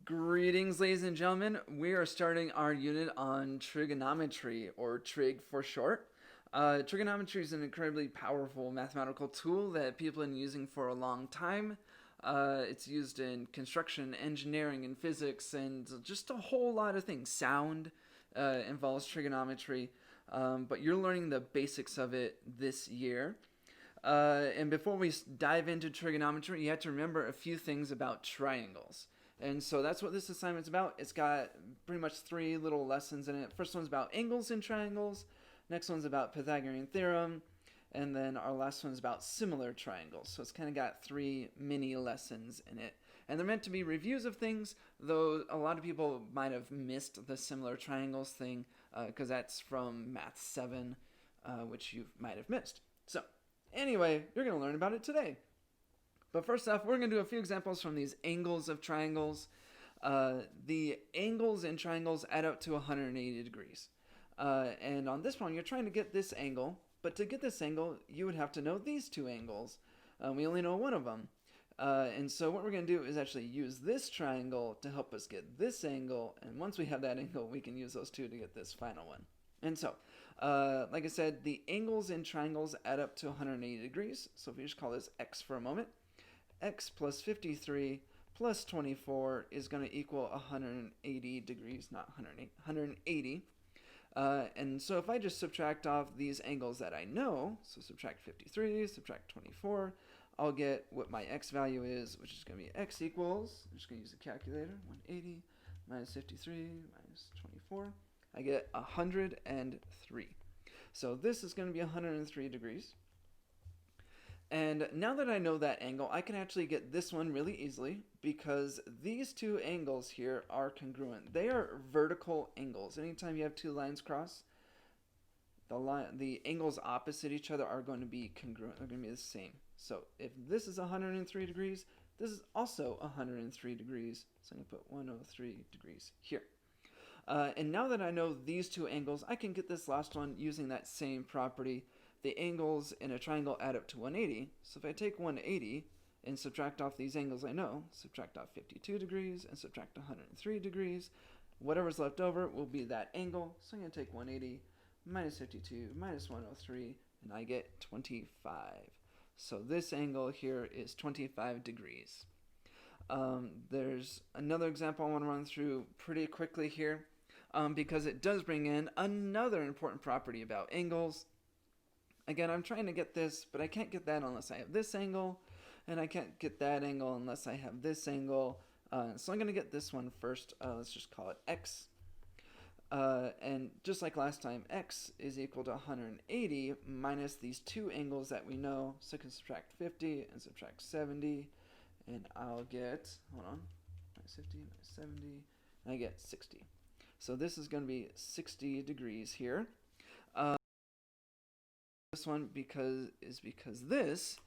Greetings, ladies and gentlemen. We are starting our unit on trigonometry, or trig for short. Trigonometry is an incredibly powerful mathematical tool that people have been using for a long time. It's used in construction, engineering, and physics, and just a whole lot of things. Sound involves trigonometry, but you're learning the basics of it this year. And before we dive into trigonometry, you have to remember a few things about triangles. And so that's what this assignment's about. It's got pretty much 3 little lessons in it. First one's about angles in triangles. Next one's about Pythagorean Theorem. And then our last one's about similar triangles. So it's kind of got 3 mini lessons in it. And they're meant to be reviews of things, though a lot of people might have missed the similar triangles thing because that's from Math 7, which you might have missed. So anyway, you're going to learn about it today. But first off, we're going to do a few examples from these angles of triangles. The angles in triangles add up to 180 degrees. And on this one, you're trying to get this angle. But to get this angle, you would have to know these 2 angles. We only know one of them. And so what we're going to do is actually use this triangle to help us get this angle. And once we have that angle, we can use those 2 to get this final one. And so, like I said, the angles in triangles add up to 180 degrees. So if we just call this x for a moment, x plus 53 plus 24 is going to equal 180 degrees, not 108, 180. And so if I just subtract off these angles that I know, so subtract 53, subtract 24, I'll get what my x value is, which is going to be x equals, I'm just going to use a calculator, 180 minus 53 minus 24. I get 103. So this is going to be 103 degrees. And now that I know that angle, I can actually get this one really easily because these 2 angles here are congruent. They are vertical angles. Anytime you have 2 lines cross, the angles opposite each other are going to be congruent. They're going to be the same. So if this is 103 degrees, this is also 103 degrees. So I'm going to put 103 degrees here. And now that I know these 2 angles, I can get this last one using that same property. The angles in a triangle add up to 180. So if I take 180 and subtract off these angles I know, subtract off 52 degrees and subtract 103 degrees, whatever's left over will be that angle. So I'm going to take 180 minus 52 minus 103, and I get 25. So this angle here is 25 degrees. There's another example I want to run through pretty quickly here because it does bring in another important property about angles. Again, I'm trying to get this, but I can't get that unless I have this angle, and I can't get that angle unless I have this angle. So I'm going to get this one first. Let's just call it x. And just like last time, x is equal to 180 minus these 2 angles that we know. So I can subtract 50 and subtract 70, and I'll get, hold on, minus 50 minus 70, and I get 60. So this is going to be 60 degrees here. This one because this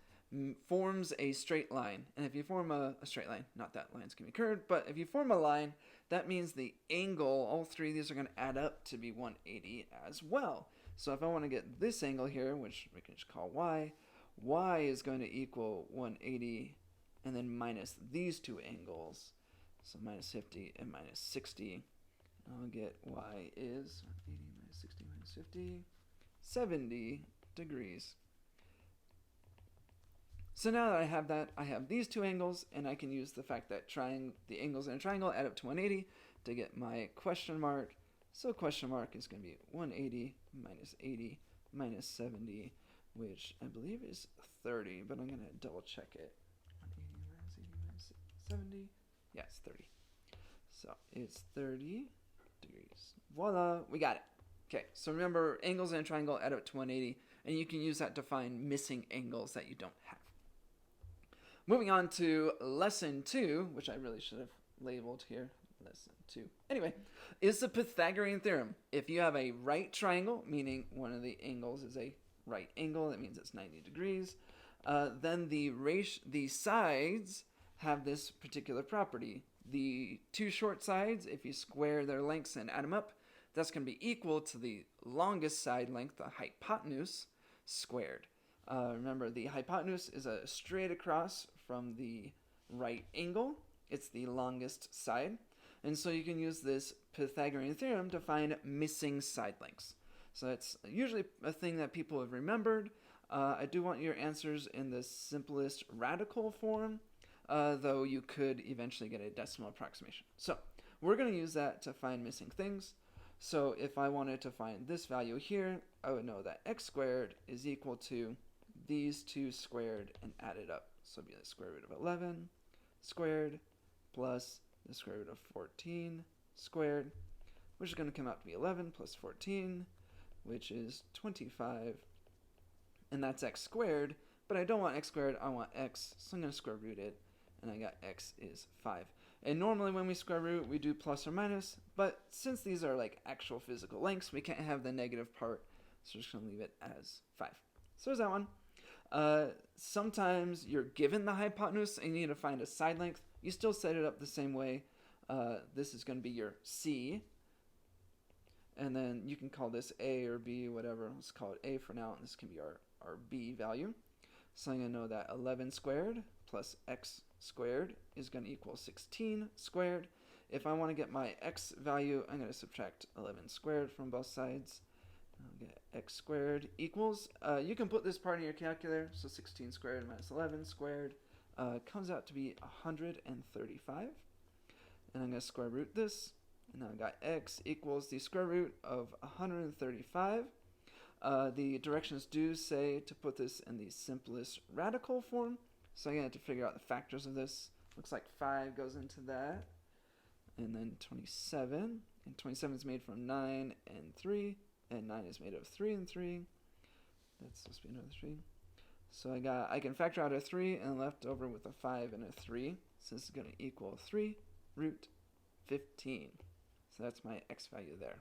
forms a straight line, and if you form a straight line, not that lines can be curved, but if you form a line, that means the angle, all 3 of these are going to add up to be 180 as well. So if I want to get this angle here, which we can just call y is going to equal 180 and then minus these 2 angles, so minus 50 and minus 60. I'll get y is 80 minus 60 minus 50, 70 degrees. So now that I have that, I have these 2 angles, and I can use the fact that the angles in a triangle add up to 180 to get my question mark. So question mark is going to be 180 minus 80 minus 70, which I believe is 30, but I'm going to double check it. 180 minus 80 minus 70. Yeah, it's 30. So it's 30 degrees. Voila, we got it. Okay, so remember, angles in a triangle add up to 180, and you can use that to find missing angles that you don't have. Moving on to lesson 2, which I really should have labeled here, lesson 2. Anyway, is the Pythagorean Theorem. If you have a right triangle, meaning one of the angles is a right angle, that means it's 90 degrees, then the sides have this particular property. The 2 short sides, if you square their lengths and add them up, that's going to be equal to the longest side length, the hypotenuse, squared. Remember, the hypotenuse is a straight across from the right angle, it's the longest side. And so you can use this Pythagorean theorem to find missing side lengths. So it's usually a thing that people have remembered. I do want your answers in the simplest radical form, though you could eventually get a decimal approximation. So we're going to use that to find missing things. So if I wanted to find this value here, I would know that x squared is equal to these two squared and add it up. So it'd be the square root of 11 squared plus the square root of 14 squared, which is going to come out to be 11 plus 14, which is 25. And that's x squared, but I don't want x squared, I want x, so I'm going to square root it, and I got x is 5. And normally when we square root, we do plus or minus, but since these are like actual physical lengths, we can't have the negative part, so we're just going to leave it as 5. So there's that one. Sometimes you're given the hypotenuse and you need to find a side length. You still set it up the same way. This is going to be your C, and then you can call this A or B, whatever. Let's call it A for now, and this can be our B value. So I'm going to know that 11 squared plus x squared is going to equal 16 squared. If I want to get my x value, I'm going to subtract 11 squared from both sides. I'll get x squared equals, you can put this part in your calculator, so 16 squared minus 11 squared comes out to be 135. And I'm going to square root this, and now I got x equals the square root of 135. The directions do say to put this in the simplest radical form, so I'm going to have to figure out the factors of this. Looks like 5 goes into that, and then 27, and 27 is made from 9 and 3, and 9 is made of 3 and 3. That's supposed to be another 3. So I can factor out a 3 and left over with a 5 and a 3. So this is going to equal 3 root 15. So that's my x value there.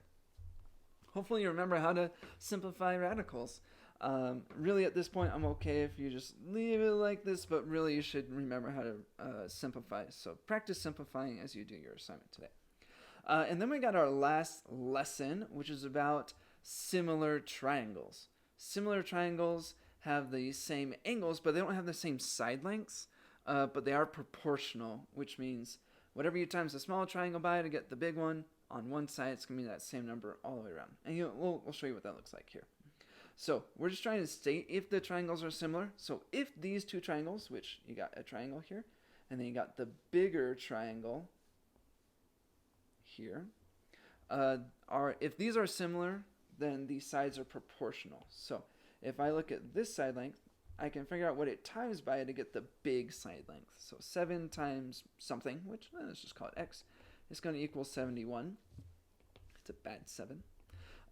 Hopefully you remember how to simplify radicals. Really at this point I'm okay if you just leave it like this, but really you should remember how to simplify. So practice simplifying as you do your assignment today. And then we got our last lesson, which is about similar triangles. Similar triangles have the same angles, but they don't have the same side lengths, but they are proportional, which means whatever you times the small triangle by to get the big one, on one side it's going to be that same number all the way around. And we'll show you what that looks like here. So we're just trying to state if the triangles are similar. So if these two triangles, which you got a triangle here, and then you got the bigger triangle here, if these are similar, then these sides are proportional. So if I look at this side length, I can figure out what it times by to get the big side length. So 7 times something, which let's just call it x, is going to equal 71. It's a bad 7.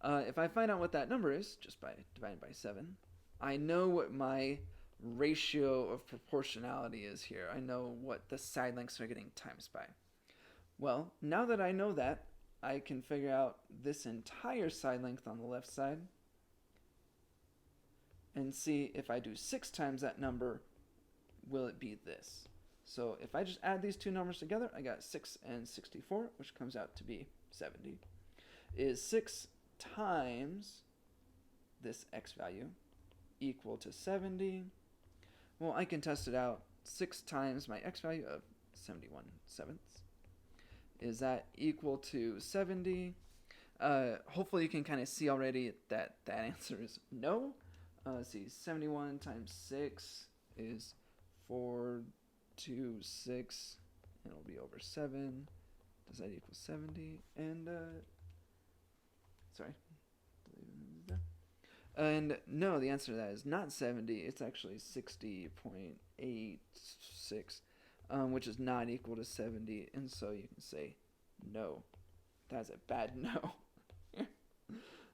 If I find out what that number is, just by dividing by 7, I know what my ratio of proportionality is here. I know what the side lengths are getting times by. Well, now that I know that, I can figure out this entire side length on the left side and see if I do 6 times that number, will it be this? So if I just add these two numbers together, I got 6 and 64, which comes out to be 70. Is 6 times this x value equal to 70? Well, I can test it out. 6 times my x value of 71 sevenths. Is that equal to 70? Hopefully you can kind of see already that that answer is no. Let's see, 71 times 6 is 426, and it'll be over 7. Does that equal 70? And, sorry. And no, the answer to that is not 70. It's actually 60.86, which is not equal to 70. And so you can say no. That's a bad no.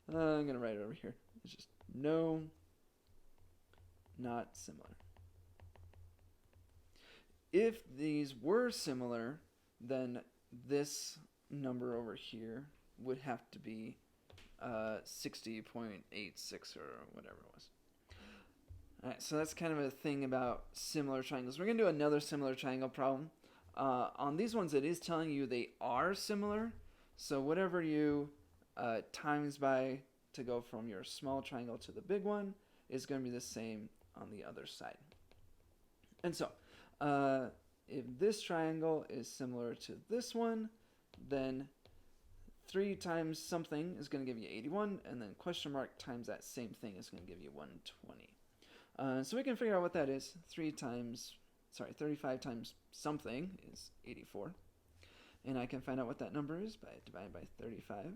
I'm going to write it over here. It's just no, not similar. If these were similar, then this number over here would have to be 60.86 or whatever it was. Alright, so that's kind of a thing about similar triangles. We're going to do another similar triangle problem. On these ones, it is telling you they are similar. So whatever you times by to go from your small triangle to the big one is going to be the same on the other side. And so if this triangle is similar to this one, then 3 times something is going to give you 81, and then question mark times that same thing is going to give you 120. So we can figure out what that is. 35 times something is 84. And I can find out what that number is by dividing by 35. Let's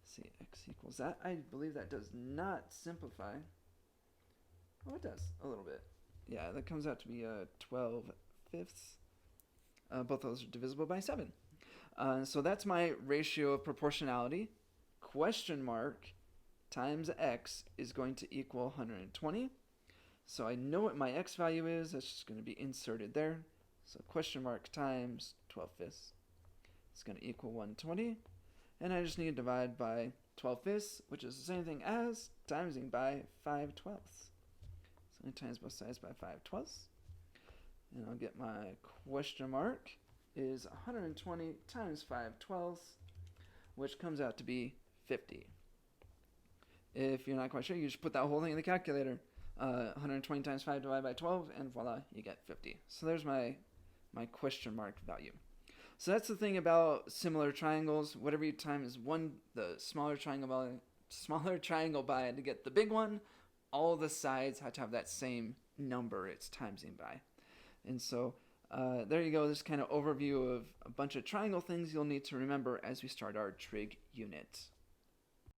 see, x equals that. I believe that does not simplify. Oh, it does, a little bit. Yeah, that comes out to be 12 fifths. Both those are divisible by 7. So that's my ratio of proportionality. Question mark times x is going to equal 120. So I know what my x value is. That's just going to be inserted there. So question mark times 12 fifths is going to equal 120. And I just need to divide by 12 fifths, which is the same thing as timesing by 5 twelfths. So I times both sides by 5 twelfths. And I'll get my question mark is 120 times 5 twelfths, which comes out to be 50. If you're not quite sure, you just put that whole thing in the calculator. 120 times 5 divided by 12, and voila, you get 50. So there's my question mark value. So that's the thing about similar triangles. Whatever you times the smaller triangle by to get the big one, all the sides have to have that same number it's timesing by. And so there you go. This kind of overview of a bunch of triangle things you'll need to remember as we start our trig unit.